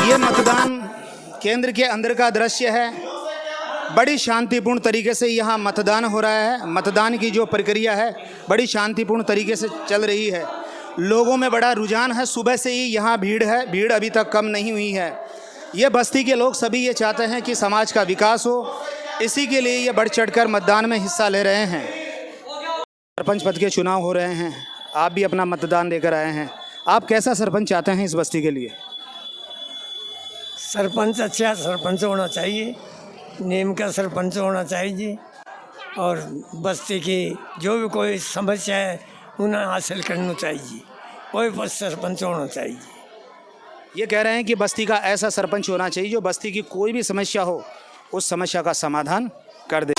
ये मतदान केंद्र के अंदर का दृश्य है। बड़ी शांतिपूर्ण तरीके से यहाँ मतदान हो रहा है। मतदान की जो प्रक्रिया है बड़ी शांतिपूर्ण तरीके से चल रही है। लोगों में बड़ा रुझान है। सुबह से ही यहाँ भीड़ है। भीड़ अभी तक कम नहीं हुई है। ये बस्ती के लोग सभी ये चाहते हैं कि समाज का विकास हो। इसी के लिए ये बढ़ चढ़कर मतदान में हिस्सा ले रहे हैं। सरपंच पद के चुनाव हो रहे हैं। आप भी अपना मतदान लेकर आए हैं। आप कैसा सरपंच चाहते हैं इस बस्ती के लिए? सरपंच अच्छा सरपंच होना चाहिए, नेम का सरपंच होना चाहिए और बस्ती की जो भी कोई समस्या है उन्हें हासिल करना चाहिए। कोई बस सरपंच होना चाहिए। ये कह रहे हैं कि बस्ती का ऐसा सरपंच होना चाहिए जो बस्ती की कोई भी समस्या हो उस समस्या का समाधान कर दे।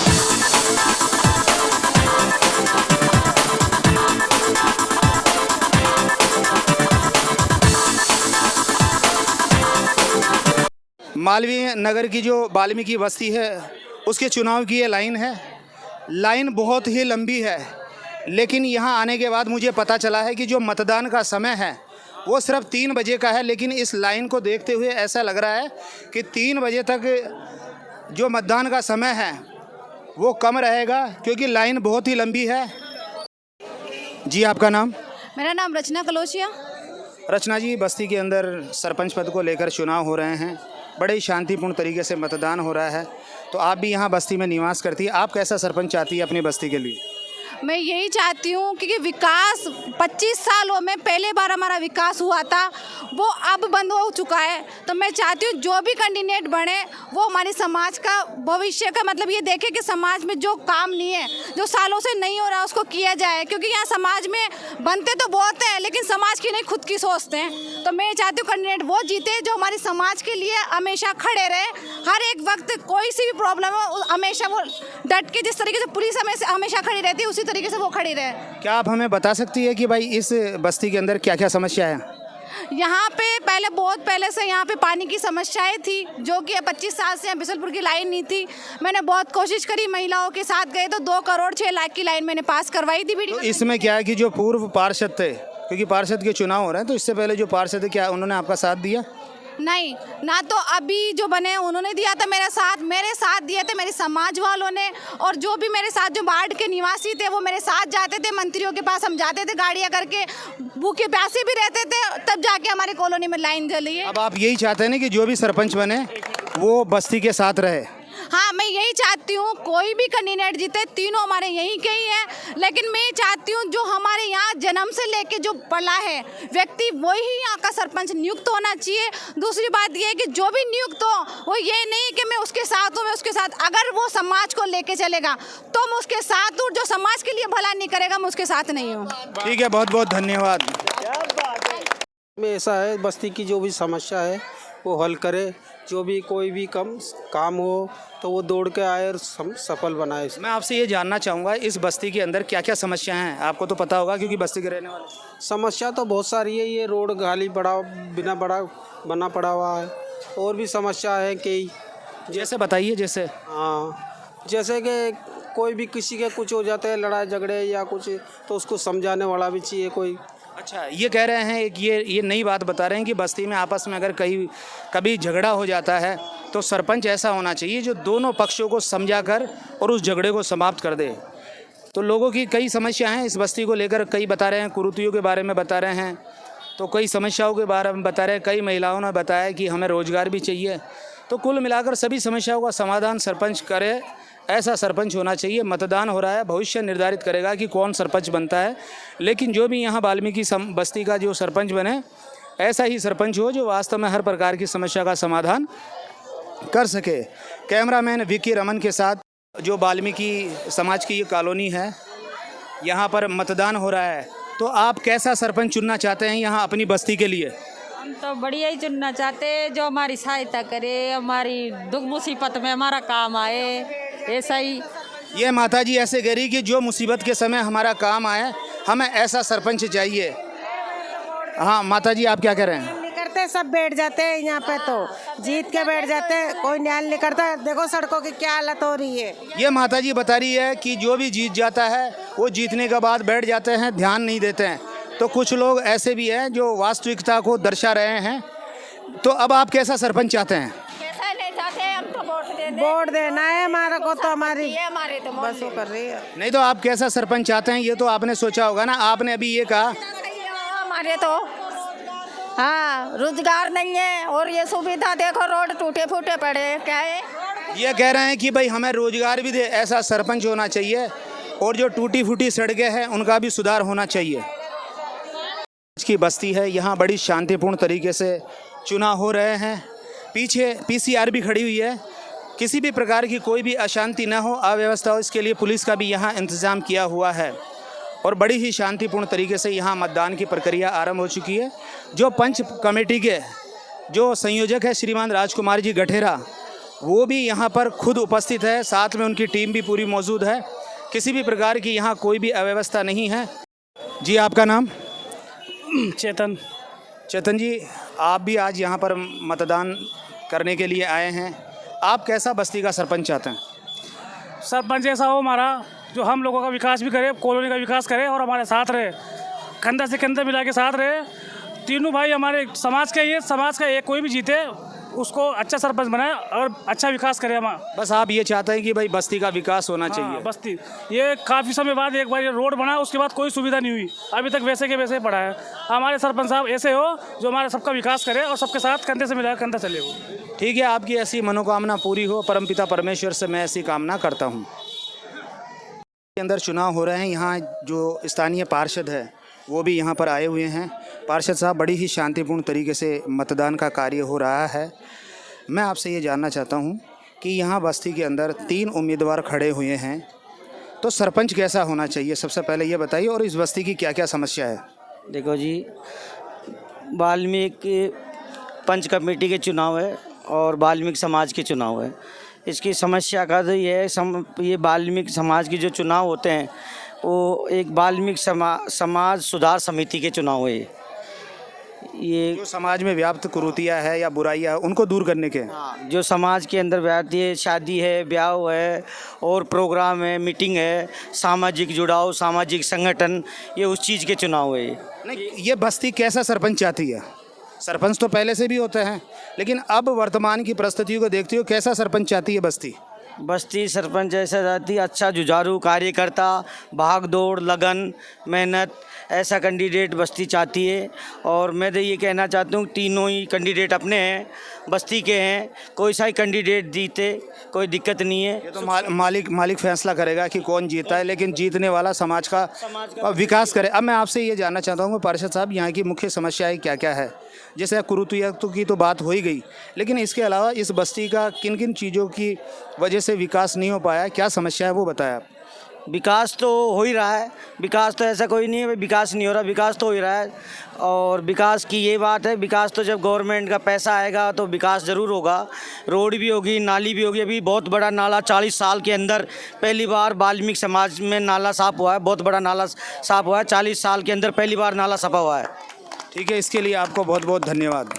मालवीय नगर की जो वाल्मीकि बस्ती है उसके चुनाव की ये लाइन है। लाइन बहुत ही लंबी है, लेकिन यहाँ आने के बाद मुझे पता चला है कि जो मतदान का समय है वो सिर्फ 3 बजे का है। लेकिन इस लाइन को देखते हुए ऐसा लग रहा है कि 3 बजे तक जो मतदान का समय है वो कम रहेगा, क्योंकि लाइन बहुत ही लंबी है। जी, आपका नाम? मेरा नाम रचना कलोचिया। रचना जी, बस्ती के अंदर सरपंच पद को लेकर चुनाव हो रहे हैं। बड़े ही शांतिपूर्ण तरीके से मतदान हो रहा है। तो आप भी यहाँ बस्ती में निवास करती है। आप कैसा सरपंच चाहती है अपनी बस्ती के लिए? मैं यही चाहती हूँ कि विकास 25 सालों में पहले बार हमारा विकास हुआ था, वो अब बंद हो चुका है। तो मैं चाहती हूँ जो भी कैंडिडेट बने वो हमारे समाज का भविष्य का मतलब ये देखे कि समाज में जो काम नहीं है, जो सालों से नहीं हो रहा, उसको किया जाए। क्योंकि यहाँ समाज में बनते तो बहुत हैं लेकिन समाज की नहीं, खुद की सोचते हैं। तो मैं चाहती हूँ कैंडिडेट वो जीते जो हमारे समाज के लिए हमेशा खड़े रहे। हर एक वक्त कोई सी भी प्रॉब्लम हो हमेशा वो डट के, जिस तरीके से पुलिस हमेशा खड़ी रहती है उसी तरीके से वो खड़ी रहे। क्या आप हमें बता सकती है कि भाई इस बस्ती के अंदर क्या क्या समस्या है? यहाँ पे बहुत पहले से यहाँ पे पानी की समस्याएं थी, जो कि 25 साल से यहाँ बिशलपुर की लाइन नहीं थी। मैंने बहुत कोशिश करी, महिलाओं के साथ गए तो 2 करोड़ 6 लाख की लाइन मैंने पास करवाई थी। तो इसमें क्या है कि जो पूर्व पार्षद थे, क्योंकि पार्षद के चुनाव हो रहे हैं, तो इससे पहले जो पार्षद थे क्या उन्होंने आपका साथ दिया? नहीं, ना तो अभी जो बने उन्होंने दिया था मेरे साथ दिए थे मेरे समाज वालों ने। और जो भी मेरे साथ जो वार्ड के निवासी थे वो मेरे साथ जाते थे, मंत्रियों के पास हम जाते थे गाड़ियां करके, भूखे प्यासे भी रहते थे, तब जाके हमारी कॉलोनी में लाइन जली है। अब आप यही चाहते हैं ना कि जो भी सरपंच बने वो बस्ती के साथ रहे? हाँ, मैं यही चाहती हूँ कोई भी कैंडिडेट जीते, तीनों हमारे यहीं के ही हैं। लेकिन मैं चाहती हूँ जो हमारे यहाँ जन्म से लेके जो पला है व्यक्ति वही यहाँ का सरपंच नियुक्त होना चाहिए। दूसरी बात ये है कि जो भी नियुक्त हो वो ये नहीं कि मैं उसके साथ हूँ, मैं उसके साथ, अगर वो समाज को लेके चलेगा तो मैं उसके साथ हूँ। जो समाज के लिए भला नहीं करेगा मैं उसके साथ नहीं हूँ। ठीक है, बहुत बहुत धन्यवाद। में ऐसा है, बस्ती की जो भी समस्या है वो हल करे। जो भी कोई भी काम हो तो वो दौड़ के आए और सफल बनाए। मैं आपसे ये जानना चाहूँगा इस बस्ती के अंदर क्या क्या समस्याएं हैं? आपको तो पता होगा क्योंकि बस्ती के रहने वाले। समस्या तो बहुत सारी है। ये रोड खाली बना पड़ा हुआ है। और भी समस्या है कई। जैसे बताइए। जैसे हाँ, जैसे कि कोई भी किसी के कुछ हो जाते हैं, लड़ाई झगड़े या कुछ, तो उसको समझाने वाला भी चाहिए कोई। अच्छा, ये कह रहे हैं कि ये नई बात बता रहे हैं कि बस्ती में आपस में अगर कभी झगड़ा हो जाता है तो सरपंच ऐसा होना चाहिए जो दोनों पक्षों को समझाकर और उस झगड़े को समाप्त कर दे। तो लोगों की कई समस्याएं हैं इस बस्ती को लेकर। कई बता रहे हैं कुरीतियों के बारे में बता रहे हैं, तो कई समस्याओं के बारे में बता रहे हैं। कई महिलाओं ने बताया कि हमें रोजगार भी चाहिए। तो कुल मिलाकर सभी समस्याओं का समाधान सरपंच करे, ऐसा सरपंच होना चाहिए। मतदान हो रहा है, भविष्य निर्धारित करेगा कि कौन सरपंच बनता है। लेकिन जो भी यहाँ वाल्मीकि बस्ती का जो सरपंच बने ऐसा ही सरपंच हो जो वास्तव में हर प्रकार की समस्या का समाधान कर सके। कैमरामैन विकी रमन के साथ जो वाल्मीकि समाज की ये कॉलोनी है, यहाँ पर मतदान हो रहा है, तो आप कैसा सरपंच चुनना चाहते हैं यहाँ अपनी बस्ती के लिए? हम तो बढ़िया ही चुनना चाहते हैं, जो हमारी सहायता करे, हमारी दुख मुसीबत में हमारा काम आए, ऐसा ही। ये माताजी ऐसे कह रही कि जो मुसीबत के समय हमारा काम आए, हमें ऐसा सरपंच चाहिए। हाँ माताजी, आप क्या कह रहे हैं? नहीं करते, सब बैठ जाते हैं यहाँ पे, तो जीत के बैठ जाते हैं, कोई न्याय नहीं करता। देखो सड़कों की क्या हालत हो रही है। ये माताजी बता रही है कि जो भी जीत जाता है वो जीतने के बाद बैठ जाते हैं, ध्यान नहीं देते हैं। तो कुछ लोग ऐसे भी हैं जो वास्तविकता को दर्शा रहे हैं। तो अब आप कैसा सरपंच चाहते हैं? कैसा नहीं चाहते, हम तो वोट देना है हमारा को, तो हमारी बस वो कर रही है। नहीं तो आप कैसा सरपंच चाहते हैं, ये तो आपने सोचा होगा ना। आपने अभी ये कहा हमारे तो हाँ रोजगार नहीं है, और ये सुविधा देखो, रोड टूटे फूटे पड़े, क्या है। ये कह रहे हैं कि भाई हमें रोजगार भी दे, ऐसा सरपंच होना चाहिए, और जो टूटी फूटी सड़कें हैं उनका भी सुधार होना चाहिए। की बस्ती है, यहाँ बड़ी शांतिपूर्ण तरीके से चुनाव हो रहे हैं। पीछे पीसीआर भी खड़ी हुई है, किसी भी प्रकार की कोई भी अशांति न हो, अव्यवस्था हो, इसके लिए पुलिस का भी यहाँ इंतज़ाम किया हुआ है। और बड़ी ही शांतिपूर्ण तरीके से यहाँ मतदान की प्रक्रिया आरंभ हो चुकी है। जो पंच कमेटी के जो संयोजक है श्रीमान राजकुमार जी गठेरा, वो भी यहाँ पर खुद उपस्थित है, साथ में उनकी टीम भी पूरी मौजूद है। किसी भी प्रकार की यहाँ कोई भी अव्यवस्था नहीं है। जी, आपका नाम? चेतन। चेतन जी, आप भी आज यहाँ पर मतदान करने के लिए आए हैं। आप कैसा बस्ती का सरपंच चाहते हैं? सरपंच ऐसा हो हमारा जो हम लोगों का विकास भी करे, कॉलोनी का विकास करे और हमारे साथ रहे, कंधा से कंधा मिला के साथ रहे। तीनों भाई हमारे समाज के, ये समाज का एक कोई भी जीते उसको अच्छा सरपंच बनाए और अच्छा विकास करे हमारा। बस आप ये चाहते हैं कि भाई बस्ती का विकास होना चाहिए। हाँ, बस्ती ये काफ़ी समय बाद एक बार ये रोड बना, उसके बाद कोई सुविधा नहीं हुई, अभी तक वैसे के वैसे पड़ा है। हमारे सरपंच साहब ऐसे हो जो हमारे सबका विकास करे और सबके साथ कंधे से मिला कंधा चले हो। ठीक है, आपकी ऐसी मनोकामना पूरी हो, परमपिता परमेश्वर से मैं ऐसी कामना करता हूँ। के अंदर चुनाव हो रहे हैं, यहाँ जो स्थानीय पार्षद है वो भी यहाँ पर आए हुए हैं। पार्षद साहब, बड़ी ही शांतिपूर्ण तरीके से मतदान का कार्य हो रहा है। मैं आपसे ये जानना चाहता हूँ कि यहाँ बस्ती के अंदर 3 उम्मीदवार खड़े हुए हैं, तो सरपंच कैसा होना चाहिए, सबसे पहले ये बताइए, और इस बस्ती की क्या क्या समस्या है? देखो जी, वाल्मीकि पंच कमेटी के चुनाव है और वाल्मीकि समाज के चुनाव है। इसकी समस्या का तो ये है, ये वाल्मीकि समाज की जो चुनाव होते हैं वो एक वाल्मीकि समाज सुधार समिति के चुनाव है। ये जो समाज में व्याप्त कुरीतियाँ है या बुराइयाँ है उनको दूर करने के, जो समाज के अंदर व्याप्त है, शादी है, ब्याह है और प्रोग्राम है, मीटिंग है, सामाजिक जुड़ाव, सामाजिक संगठन, ये उस चीज़ के चुनाव है। नहीं, ये बस्ती कैसा सरपंच चाहती है? सरपंच तो पहले से भी होते हैं, लेकिन अब वर्तमान की परिस्थितियों को देखते हो कैसा सरपंच चाहती है बस्ती? बस्ती सरपंच ऐसा चाहती, अच्छा जुझारू कार्यकर्ता, भाग दौड़, लगन, मेहनत, ऐसा कैंडिडेट बस्ती चाहती है। और मैं तो ये कहना चाहता हूँ तीनों ही कैंडिडेट अपने हैं, बस्ती के हैं, कोई सा ही कैंडिडेट जीते कोई दिक्कत नहीं है। ये तो मालिक फैसला करेगा कि कौन जीता है, लेकिन जीतने वाला समाज का विकास करे। अब मैं आपसे ये जानना चाहता हूँ पार्षद साहब, यहाँ की मुख्य समस्याएं क्या क्या है? जैसे कुरीतियों की तो बात हो ही गई, लेकिन इसके अलावा इस बस्ती का किन किन चीज़ों की वजह से विकास नहीं हो पाया, क्या समस्या है वो बताया आप। विकास तो हो ही रहा है, विकास तो ऐसा कोई नहीं है विकास नहीं हो रहा, विकास तो हो ही रहा है। और विकास की ये बात है, विकास तो जब गवर्नमेंट का पैसा आएगा तो विकास ज़रूर होगा। रोड भी होगी, नाली भी होगी। अभी बहुत बड़ा नाला 40 साल के अंदर पहली बार वाल्मीकि समाज में नाला साफ हुआ है, बहुत बड़ा नाला साफ हुआ है, 40 साल के अंदर पहली बार नाला सफा हुआ है। ठीक है, इसके लिए आपको बहुत बहुत धन्यवाद।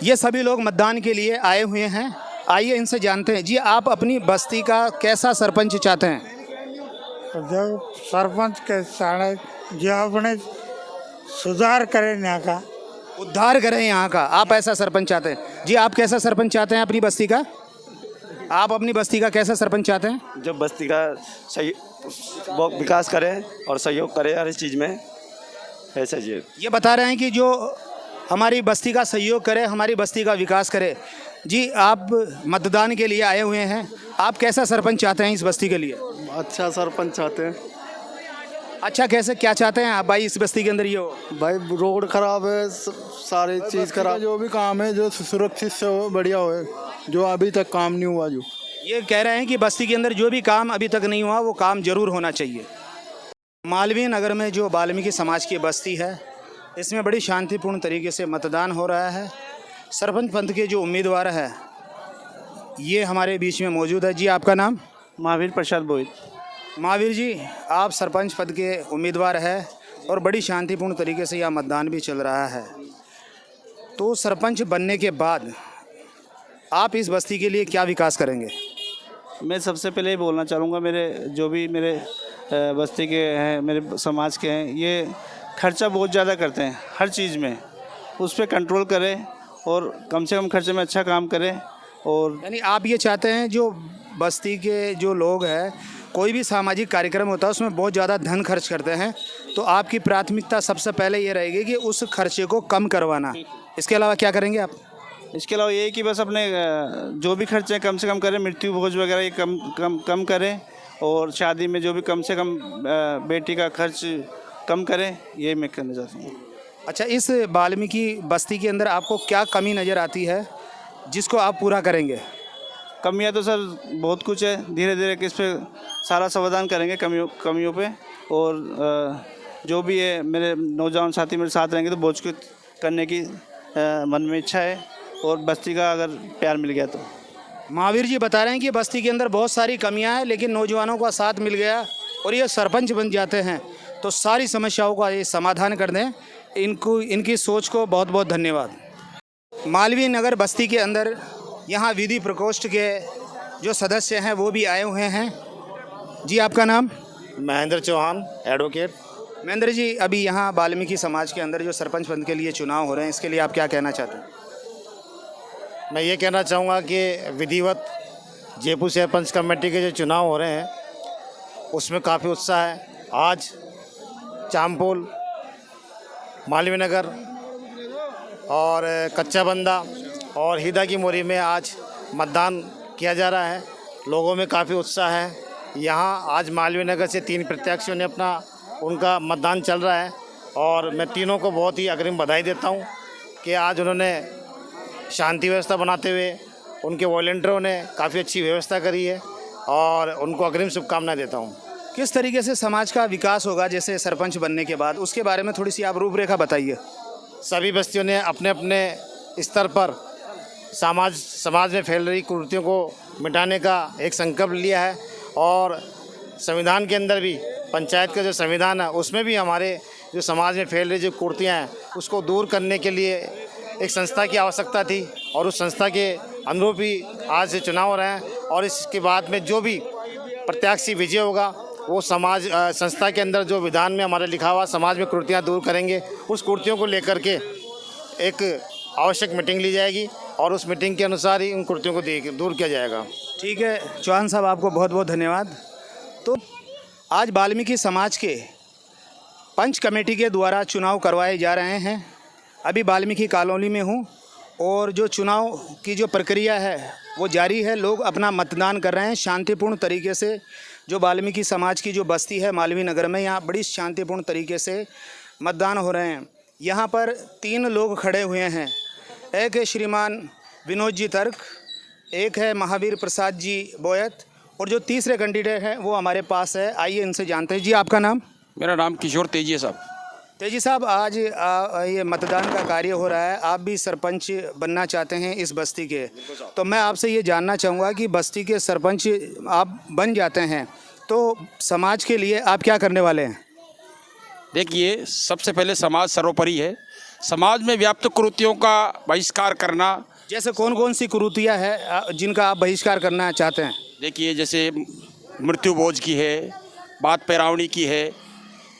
ये सभी लोग मतदान के लिए आए हुए हैं, आइए इनसे जानते हैं। जी, आप अपनी बस्ती का कैसा सरपंच चाहते हैं? जो सरपंच के साढ़े जो अपने सुधार करें यहाँ का, उद्धार करें यहाँ का, आप ऐसा सरपंच चाहते हैं। जी, आप कैसा सरपंच चाहते हैं अपनी बस्ती का? आप अपनी बस्ती का कैसा सरपंच चाहते हैं? जो बस्ती का सही वो विकास करे और सहयोग करे हर चीज़ में, ऐसा जी। ये बता रहे हैं कि जो हमारी बस्ती का सहयोग करे, हमारी बस्ती का विकास करे। जी, आप मतदान के लिए आए हुए हैं, आप कैसा सरपंच चाहते हैं इस बस्ती के लिए? अच्छा सरपंच चाहते हैं। अच्छा, कैसे क्या चाहते हैं आप भाई इस बस्ती के अंदर ये हो? भाई रोड खराब है, सारी चीज़ खराब, जो भी काम है जो सुरक्षित से हो, बढ़िया हो, जो अभी तक काम नहीं हुआ। जो ये कह रहे हैं कि बस्ती के अंदर जो भी काम अभी तक नहीं हुआ वो काम जरूर होना चाहिए। मालवीय नगर में जो वाल्मीकि समाज की बस्ती है, इसमें बड़ी शांतिपूर्ण तरीके से मतदान हो रहा है। सरपंच पद के जो उम्मीदवार है ये हमारे बीच में मौजूद है। जी, आपका नाम? महावीर प्रसाद बोहित। महावीर जी, आप सरपंच पद के उम्मीदवार हैं और बड़ी शांतिपूर्ण तरीके से यह मतदान भी चल रहा है। तो सरपंच बनने के बाद आप इस बस्ती के लिए क्या विकास करेंगे? मैं सबसे पहले ये बोलना चाहूँगा, मेरे बस्ती के हैं, मेरे समाज के हैं, ये खर्चा बहुत ज़्यादा करते हैं हर चीज़ में, उस पर कंट्रोल करें और कम से कम खर्चे में अच्छा काम करें। और यानी आप ये चाहते हैं जो बस्ती के जो लोग हैं, कोई भी सामाजिक कार्यक्रम होता है उसमें बहुत ज़्यादा धन खर्च करते हैं, तो आपकी प्राथमिकता सबसे पहले ये रहेगी कि उस खर्चे को कम करवाना। इसके अलावा क्या करेंगे आप? इसके अलावा ये कि बस अपने जो भी खर्चे कम से कम करें, मृत्यु भोज वगैरह ये कम करें, और शादी में जो भी कम से कम बेटी का खर्च कम करें, ये मैं कहना चाहता हूँ। अच्छा, इस वाल्मीकि बस्ती के अंदर आपको क्या कमी नज़र आती है जिसको आप पूरा करेंगे? कमियाँ तो सर बहुत कुछ है, धीरे धीरे इस पर सारा समाधान करेंगे कमियों पे। और जो भी है, मेरे नौजवान साथी मेरे साथ रहेंगे तो बहुत कुछ करने की मन में इच्छा है, और बस्ती का अगर प्यार मिल गया तो। महावीर जी बता रहे हैं कि बस्ती के अंदर बहुत सारी कमियां हैं, लेकिन नौजवानों का साथ मिल गया और ये सरपंच बन जाते हैं तो सारी समस्याओं का ये समाधान कर दें। इनकी सोच को बहुत बहुत धन्यवाद। मालवीय नगर बस्ती के अंदर यहाँ विधि प्रकोष्ठ के जो सदस्य हैं वो भी आए हुए हैं। जी, आपका नाम? महेंद्र चौहान, एडवोकेट। महेंद्र जी, अभी यहाँ वाल्मीकि समाज के अंदर जो सरपंच पद के लिए चुनाव हो रहे हैं, इसके लिए आप क्या कहना चाहते हैं? मैं ये कहना चाहूँगा कि विधिवत जयपुर सरपंच कमेटी के जो चुनाव हो रहे हैं उसमें काफ़ी उत्साह है। आज चामपोल, मालवीय नगर और कच्चा बंदा और हिदा की मोरी में आज मतदान किया जा रहा है। लोगों में काफ़ी उत्साह है। यहाँ आज मालवीय नगर से 3 प्रत्याशियों ने उनका मतदान चल रहा है, और मैं तीनों को बहुत ही अग्रिम बधाई देता हूँ कि आज उन्होंने शांति व्यवस्था बनाते हुए उनके वॉलंटियरों ने काफ़ी अच्छी व्यवस्था करी है, और उनको अग्रिम शुभकामनाएं देता हूँ। किस तरीके से समाज का विकास होगा जैसे सरपंच बनने के बाद, उसके बारे में थोड़ी सी आप रूपरेखा बताइए। सभी बस्तियों ने अपने अपने स्तर पर समाज में फैल रही कुरीतियों को मिटाने का एक संकल्प लिया है, और संविधान के अंदर भी पंचायत का जो संविधान है उसमें भी हमारे जो समाज में फैल रही जो कुरीतियाँ हैं उसको दूर करने के लिए एक संस्था की आवश्यकता थी, और उस संस्था के अनुरूप ही आज से चुनाव हो रहे हैं। और इसके बाद में जो भी प्रत्याशी विजय होगा वो संस्था के अंदर जो विधान में हमारे लिखा हुआ समाज में कुरीतियाँ दूर करेंगे, उस कुरीतियों को लेकर के एक आवश्यक मीटिंग ली जाएगी, और उस मीटिंग के अनुसार ही उन कुरीतियों को दूर किया जाएगा। ठीक है चौहान साहब, आपको बहुत बहुत धन्यवाद। तो आज वाल्मीकि समाज के पंच कमेटी के द्वारा चुनाव करवाए जा रहे हैं। अभी वाल्मीकि कॉलोनी में हूँ, और जो चुनाव की जो प्रक्रिया है वो जारी है। लोग अपना मतदान कर रहे हैं शांतिपूर्ण तरीके से। जो वाल्मीकि समाज की जो बस्ती है मालवीय नगर में, यहाँ बड़ी शांतिपूर्ण तरीके से मतदान हो रहे हैं। यहाँ पर 3 लोग खड़े हुए हैं। एक है श्रीमान विनोद जी तर्क, एक है महावीर प्रसाद जी बोयत, और जो तीसरे कैंडिडेट हैं वो हमारे पास है। आइए इनसे जानते हैं। जी, आपका नाम? मेरा नाम किशोर तेजी है साहब। तेजी साहब, आज ये मतदान का कार्य हो रहा है, आप भी सरपंच बनना चाहते हैं इस बस्ती के, तो मैं आपसे ये जानना चाहूँगा कि बस्ती के सरपंच आप बन जाते हैं तो समाज के लिए आप क्या करने वाले हैं? देखिए, सबसे पहले समाज सर्वोपरि है। समाज में व्याप्त कुरीतियों का बहिष्कार करना। जैसे कौन कौन सी कुरीतियाँ हैं जिनका आप बहिष्कार करना चाहते हैं? देखिए, जैसे मृत्यु भोज की है, बात पैरावणी की है,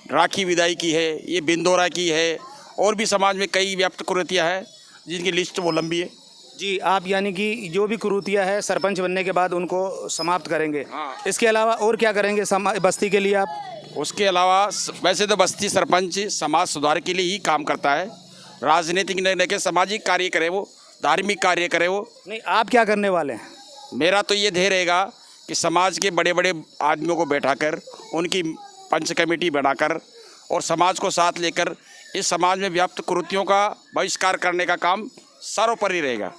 राखी विदाई की है, ये बिंदोरा की है, और भी समाज में कई व्याप्त कुरीतियाँ हैं जिनकी लिस्ट वो लंबी है। जी, आप यानी कि जो भी कुरीतियाँ है सरपंच बनने के बाद उनको समाप्त करेंगे। हाँ। इसके अलावा और क्या करेंगे बस्ती के लिए आप? उसके अलावा वैसे तो बस्ती सरपंच समाज सुधार के लिए ही काम करता है, राजनीतिक नहीं के सामाजिक कार्य करे वो, धार्मिक कार्य करे वो। नहीं, आप क्या करने वाले हैं? मेरा तो ये ध्येय रहेगा कि समाज के बड़े बड़े आदमियों को बैठाकर उनकी पंच कमेटी बनाकर और समाज को साथ लेकर इस समाज में व्याप्त कुरीतियों का बहिष्कार करने का काम सर्वोपरि रहेगा।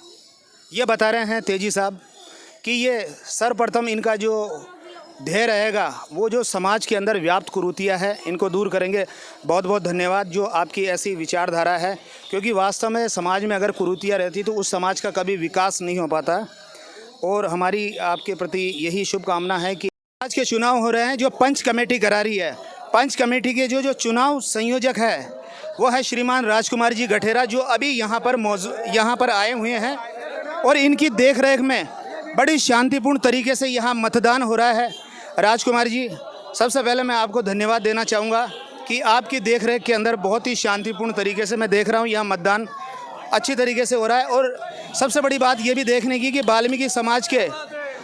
ये बता रहे हैं तेजी साहब कि ये सर्वप्रथम इनका जो ध्येय रहेगा वो जो समाज के अंदर व्याप्त कुरीतियाँ है इनको दूर करेंगे। बहुत बहुत धन्यवाद जो आपकी ऐसी विचारधारा है, क्योंकि वास्तव में समाज में अगर कुरीतियाँ रहती तो उस समाज का कभी विकास नहीं हो पाता। और हमारी आपके प्रति यही शुभकामना है कि आज के चुनाव हो रहे हैं, जो पंच कमेटी करा रही है, पंच कमेटी के जो चुनाव संयोजक है वो है श्रीमान राजकुमार जी गठेरा, जो अभी यहाँ पर आए हुए हैं और इनकी देखरेख में बड़ी शांतिपूर्ण तरीके से यहाँ मतदान हो रहा है। राजकुमार जी, सबसे पहले मैं आपको धन्यवाद देना चाहूँगा कि आपकी देखरेख के अंदर बहुत ही शांतिपूर्ण तरीके से मैं देख रहा हूँ यहाँ मतदान अच्छी तरीके से हो रहा है। और सबसे बड़ी बात ये भी देखने की कि वाल्मीकि समाज के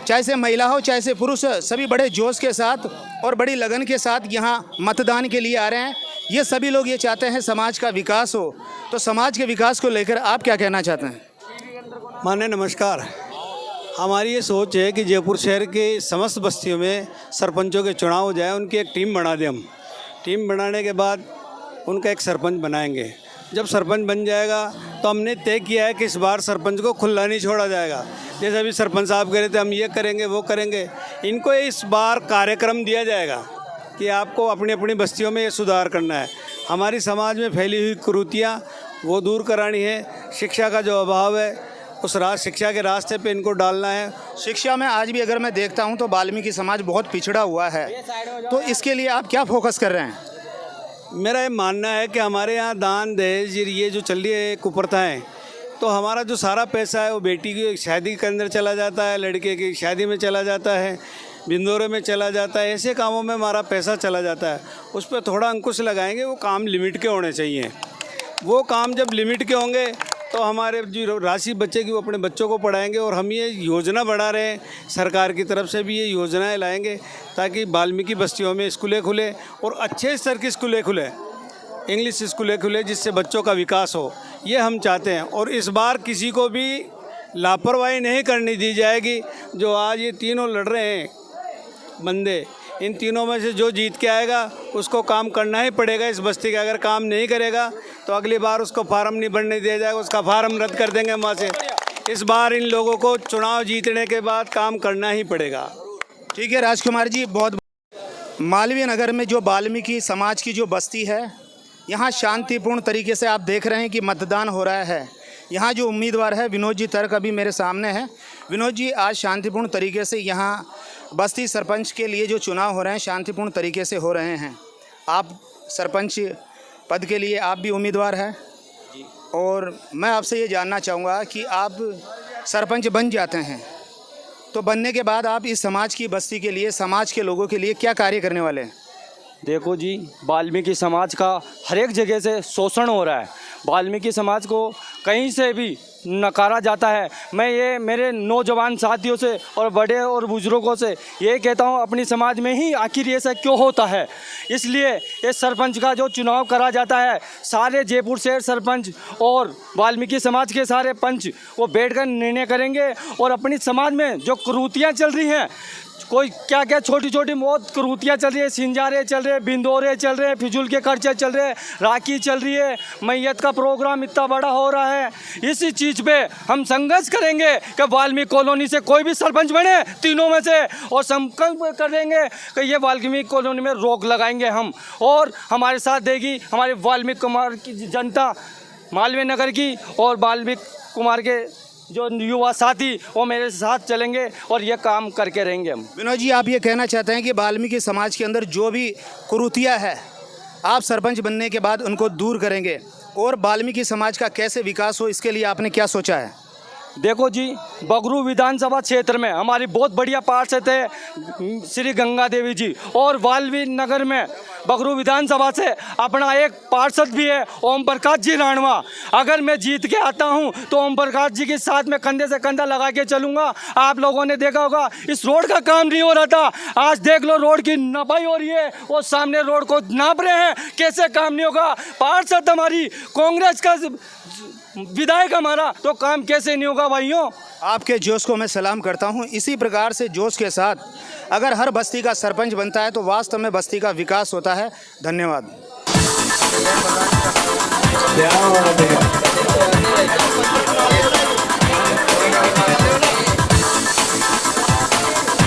चाहे से महिला हो चाहे से पुरुष, सभी बड़े जोश के साथ और बड़ी लगन के साथ यहाँ मतदान के लिए आ रहे हैं। ये सभी लोग ये चाहते हैं समाज का विकास हो, तो समाज के विकास को लेकर आप क्या कहना चाहते हैं? माननीय नमस्कार। हमारी ये सोच है कि जयपुर शहर के समस्त बस्तियों में सरपंचों के चुनाव हो जाए, उनकी एक टीम बना दें। हम टीम बनाने के बाद उनका एक सरपंच बनाएंगे। जब सरपंच बन जाएगा तो हमने तय किया है कि इस बार सरपंच को खुला नहीं छोड़ा जाएगा। जैसे अभी सरपंच साहब कह रहे थे हम ये करेंगे वो करेंगे, इनको इस बार कार्यक्रम दिया जाएगा कि आपको अपनी अपनी बस्तियों में ये सुधार करना है। हमारी समाज में फैली हुई कुरीतियाँ वो दूर करानी है। शिक्षा का जो अभाव है उस शिक्षा के रास्ते पे इनको डालना है। शिक्षा में आज भी अगर मैं देखता हूँ तो वाल्मीकि समाज बहुत पिछड़ा हुआ है, तो इसके लिए आप क्या फोकस कर रहे हैं? मेरा ये मानना है कि हमारे यहाँ दान दहेज ये जो चल रही है कुप्रथाएँ, तो हमारा जो सारा पैसा है वो बेटी की शादी के अंदर चला जाता है, लड़के की शादी में चला जाता है, बिंदोरे में चला जाता है, ऐसे कामों में हमारा पैसा चला जाता है। उस पर थोड़ा अंकुश लगाएंगे। वो काम लिमिट के होने चाहिए। वो काम जब लिमिट के होंगे तो हमारे जो राशि बचेगी वो अपने बच्चों को पढ़ाएंगे। और हम ये योजना बढ़ा रहे हैं, सरकार की तरफ से भी ये योजनाएं लाएंगे ताकि वाल्मीकि बस्तियों में स्कूलें खुले और अच्छे स्तर की स्कूलें खुले, इंग्लिश स्कूलें खुले, जिससे बच्चों का विकास हो, ये हम चाहते हैं। और इस बार किसी को भी लापरवाही नहीं करनी दी जाएगी। जो आज ये तीनों लड़ रहे हैं बंदे, इन तीनों में से जो जीत के आएगा उसको काम करना ही पड़ेगा इस बस्ती का। अगर काम नहीं करेगा तो अगली बार उसको फार्म नहीं भरने दिया जाएगा, उसका फार्म रद्द कर देंगे वहाँ से। इस बार इन लोगों को चुनाव जीतने के बाद काम करना ही पड़ेगा। ठीक है राजकुमार जी, बहुत। मालवीय नगर में जो वाल्मीकि समाज की जो बस्ती है, यहाँ शांतिपूर्ण तरीके से आप देख रहे हैं कि मतदान हो रहा है। यहाँ जो उम्मीदवार है विनोद जी तर्क अभी मेरे सामने है। विनोद जी, आज शांतिपूर्ण तरीके से यहाँ बस्ती सरपंच के लिए जो चुनाव हो रहे हैं शांतिपूर्ण तरीके से हो रहे हैं। आप सरपंच पद के लिए आप भी उम्मीदवार हैं, और मैं आपसे ये जानना चाहूँगा कि आप सरपंच बन जाते हैं तो बनने के बाद आप इस समाज की बस्ती के लिए, समाज के लोगों के लिए क्या कार्य करने वाले हैं? देखो जी, वाल्मीकि समाज का हर एक जगह से शोषण हो रहा है। वाल्मीकि समाज को कहीं से भी नकारा जाता है। मैं ये मेरे नौजवान साथियों से और बड़े और बुजुर्गों से ये कहता हूँ, अपनी समाज में ही आखिर ये सब क्यों होता है। इसलिए इस सरपंच का जो चुनाव करा जाता है, सारे जयपुर शहर सरपंच और वाल्मीकि समाज के सारे पंच वो बैठकर निर्णय करेंगे। और अपनी समाज में जो कुरीतियाँ चल रही हैं, कोई क्या क्या छोटी छोटी बहुत कुरीतियाँ चल रही है, सिंजारे चल रहे हैं, बिंदोरे चल रहे हैं, फिजूल के खर्चे चल रहे हैं, राखी चल रही है, मैयत का प्रोग्राम इतना बड़ा हो रहा है। इसी चीज़ पे हम संघर्ष करेंगे कि वाल्मीकि कॉलोनी से कोई भी सरपंच बने तीनों में से, और संकल्प करेंगे कि ये वाल्मीकि कॉलोनी में रोक लगाएंगे हम। और हमारे साथ देगी हमारे वाल्मीकि कुमार की जनता, मालवीय नगर की, और वाल्मीकि कुमार के जो युवा साथी वो मेरे साथ चलेंगे और ये काम करके रहेंगे हम। विनोद जी, आप ये कहना चाहते हैं कि वाल्मीकि समाज के अंदर जो भी कुरीतियाँ है आप सरपंच बनने के बाद उनको दूर करेंगे, और वाल्मीकि समाज का कैसे विकास हो इसके लिए आपने क्या सोचा है? देखो जी, बगरू विधानसभा क्षेत्र में हमारी बहुत बढ़िया पार्षद है श्री गंगा देवी जी, और वाल्मीकि नगर में बगरू विधानसभा से अपना एक पार्षद भी है ओम प्रकाश जी राणवा। अगर मैं जीत के आता हूं तो ओम प्रकाश जी के साथ में कंधे से कंधा लगा के चलूंगा। आप लोगों ने देखा होगा इस रोड का काम नहीं हो रहा था, आज देख लो रोड की नपाई हो रही है, वो सामने रोड को नाप रहे हैं, कैसे काम नहीं होगा। पार्षद हमारी कांग्रेस का विधायक हमारा, तो काम कैसे नहीं होगा भाइयों। आपके जोश को मैं सलाम करता हूं। इसी प्रकार से जोश के साथ अगर हर बस्ती का सरपंच बनता है तो वास्तव में बस्ती का विकास होता है। धन्यवाद।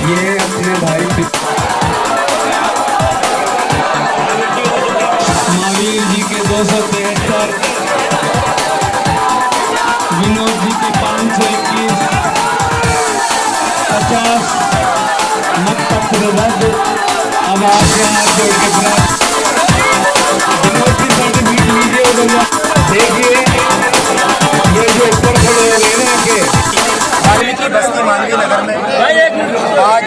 ये अपने भाई महावीर जी के 273, विनोद जी के 521, 50 मतपत्र रद्द। अब आपके हाथ जोड़ के विनोद जी सर्टिफिकेट लीजिए उधर। देखिए ये जो ऊपर खड़े हो गए ना के वाल्मीकि बस्ती मानवीय नगर में आज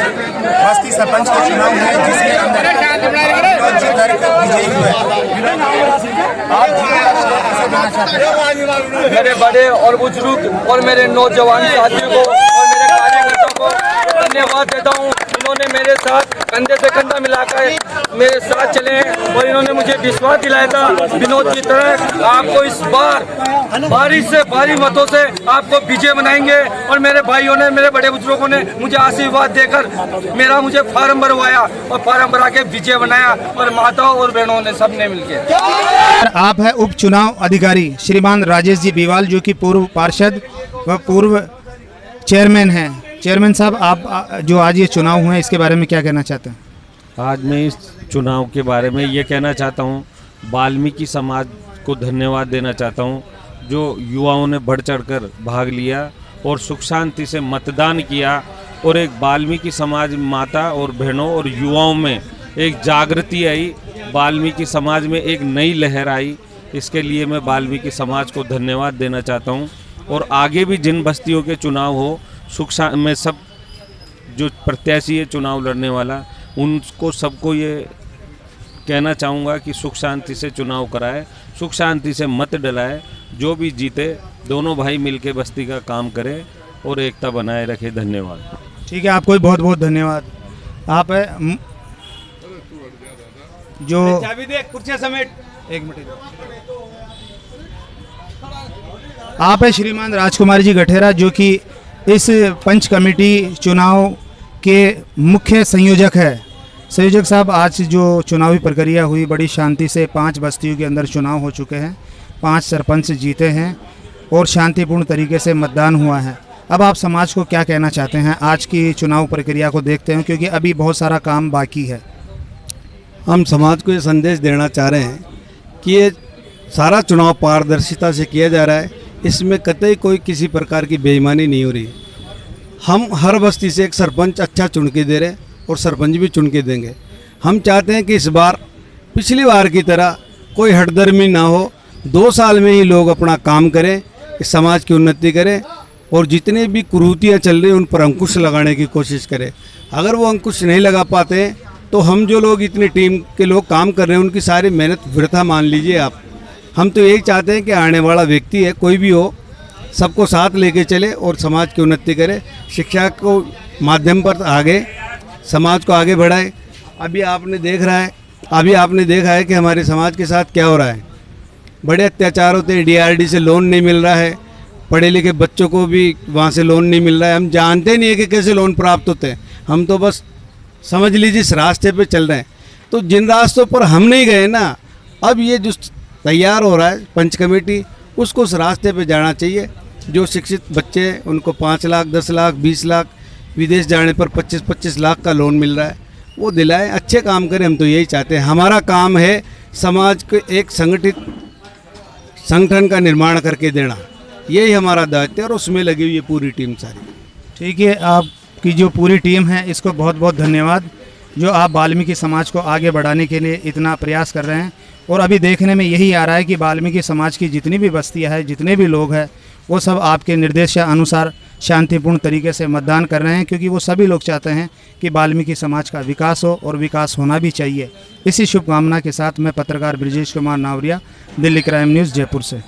बस्ती सरपंच का चुनाव है, जिसके अंदर विनोद जी गर्ग विजयी हुए। मेरे बड़े और बुजुर्ग और मेरे नौजवान साथियों को और मेरे कार्यकर्ताओं को धन्यवाद देता हूँ। इन्होंने मेरे साथ कंधे से कंधा मिलाकर मेरे साथ चले हैं और इन्होंने मुझे विश्वास दिलाया था विनोद जी तरह आपको इस बार भारी से भारी मतों से आपको विजय बनाएंगे। और मेरे भाइयों ने, मेरे बड़े बुजुर्गों ने मुझे आशीर्वाद देकर मुझे फार्म भरवाया और फार्म भरा के विजय बनाया और माताओं और बहनों ने सबने मिलकर। आप है उप चुनाव अधिकारी श्रीमान राजेश जी बीवाल, जो कि पूर्व पार्षद व पूर्व चेयरमैन हैं। चेयरमैन साहब, आप जो आज ये चुनाव हुए हैं इसके बारे में क्या कहना चाहते हैं? आज मैं इस चुनाव के बारे में ये कहना चाहता हूँ, वाल्मीकि समाज को धन्यवाद देना चाहता हूँ, जो युवाओं ने बढ़ चढ़कर भाग लिया और सुख शांति से मतदान किया और एक वाल्मीकि समाज माता और बहनों और युवाओं में एक जागृति आई, वाल्मीकि समाज में एक नई लहर आई। इसके लिए मैं वाल्मीकि समाज को धन्यवाद देना चाहता हूँ। और आगे भी जिन बस्तियों के चुनाव हो, में सब जो प्रत्याशी है चुनाव लड़ने वाला, उनको सबको ये कहना चाहूँगा कि सुख शांति से चुनाव कराए, सुख शांति से मत डलाए, जो भी जीते दोनों भाई मिलके बस्ती का काम करें और एकता बनाए रखे। धन्यवाद। ठीक है, आपको बहुत बहुत धन्यवाद। आप जो कुर्सियां समेट, एक मिनट, आप है श्रीमान राजकुमार जी गठेरा, जो कि इस पंच कमेटी चुनाव के मुख्य संयोजक है। संयोजक साहब, आज जो चुनावी प्रक्रिया हुई बड़ी शांति से 5 बस्तियों के अंदर चुनाव हो चुके हैं, 5 सरपंच जीते हैं और शांतिपूर्ण तरीके से मतदान हुआ है। अब आप समाज को क्या कहना चाहते हैं आज की चुनाव प्रक्रिया को देखते हैं, क्योंकि अभी बहुत सारा काम बाकी है? हम समाज को ये संदेश देना चाह रहे हैं कि ये सारा चुनाव पारदर्शिता से किया जा रहा है, इसमें कतई कोई किसी प्रकार की बेईमानी नहीं हो रही। हम हर बस्ती से एक सरपंच अच्छा चुन के दे रहे और सरपंच भी चुन के देंगे। हम चाहते हैं कि इस बार पिछली बार की तरह कोई हठधर्मी ना हो, 2 साल में ही लोग अपना काम करें, इस समाज की उन्नति करें और जितने भी कुरीतियाँ चल रही हैं उन पर अंकुश लगाने की कोशिश करें। अगर वो अंकुश नहीं लगा पाते तो हम जो लोग इतनी टीम के लोग काम कर रहे हैं उनकी सारी मेहनत वृथा मान लीजिए आप। हम तो यही चाहते हैं कि आने वाला व्यक्ति है कोई भी हो, सबको साथ लेके चले और समाज की उन्नति करे, शिक्षा को माध्यम पर आगे समाज को आगे बढ़ाए। अभी आपने देखा है कि हमारे समाज के साथ क्या हो रहा है। बड़े अत्याचार होते हैं, DRD से लोन नहीं मिल रहा है, पढ़े लिखे बच्चों को भी वहाँ से लोन नहीं मिल रहा है। हम जानते नहीं है कि कैसे लोन प्राप्त होते हैं, हम तो बस समझ लीजिए इस रास्ते पे चल रहे हैं। तो जिन रास्तों पर हम नहीं गए ना, अब ये जो तैयार हो रहा है पंच कमेटी, उसको उस रास्ते पे जाना चाहिए। जो शिक्षित बच्चे हैं उनको 5 लाख, 10 लाख, 20 लाख, विदेश जाने पर 25-25 लाख का लोन मिल रहा है, वो दिलाएं, अच्छे काम करें। हम तो यही चाहते हैं। हमारा काम है समाज को एक संगठित संगठन का निर्माण करके देना, यही हमारा दायित्व है और उसमें लगी हुई है पूरी टीम सारी। ठीक है, आपकी जो पूरी टीम है इसको बहुत बहुत धन्यवाद, जो आप वाल्मीकि समाज को आगे बढ़ाने के लिए इतना प्रयास कर रहे हैं। और अभी देखने में यही आ रहा है कि वाल्मीकि समाज की जितनी भी बस्तियां हैं, जितने भी लोग हैं, वो सब आपके निर्देश अनुसार शांतिपूर्ण तरीके से मतदान कर रहे हैं, क्योंकि वो सभी लोग चाहते हैं कि वाल्मीकि समाज का विकास हो और विकास होना भी चाहिए। इसी शुभकामना के साथ मैं पत्रकार ब्रिजेश कुमार नावरिया, दिल्ली क्राइम न्यूज़, जयपुर से।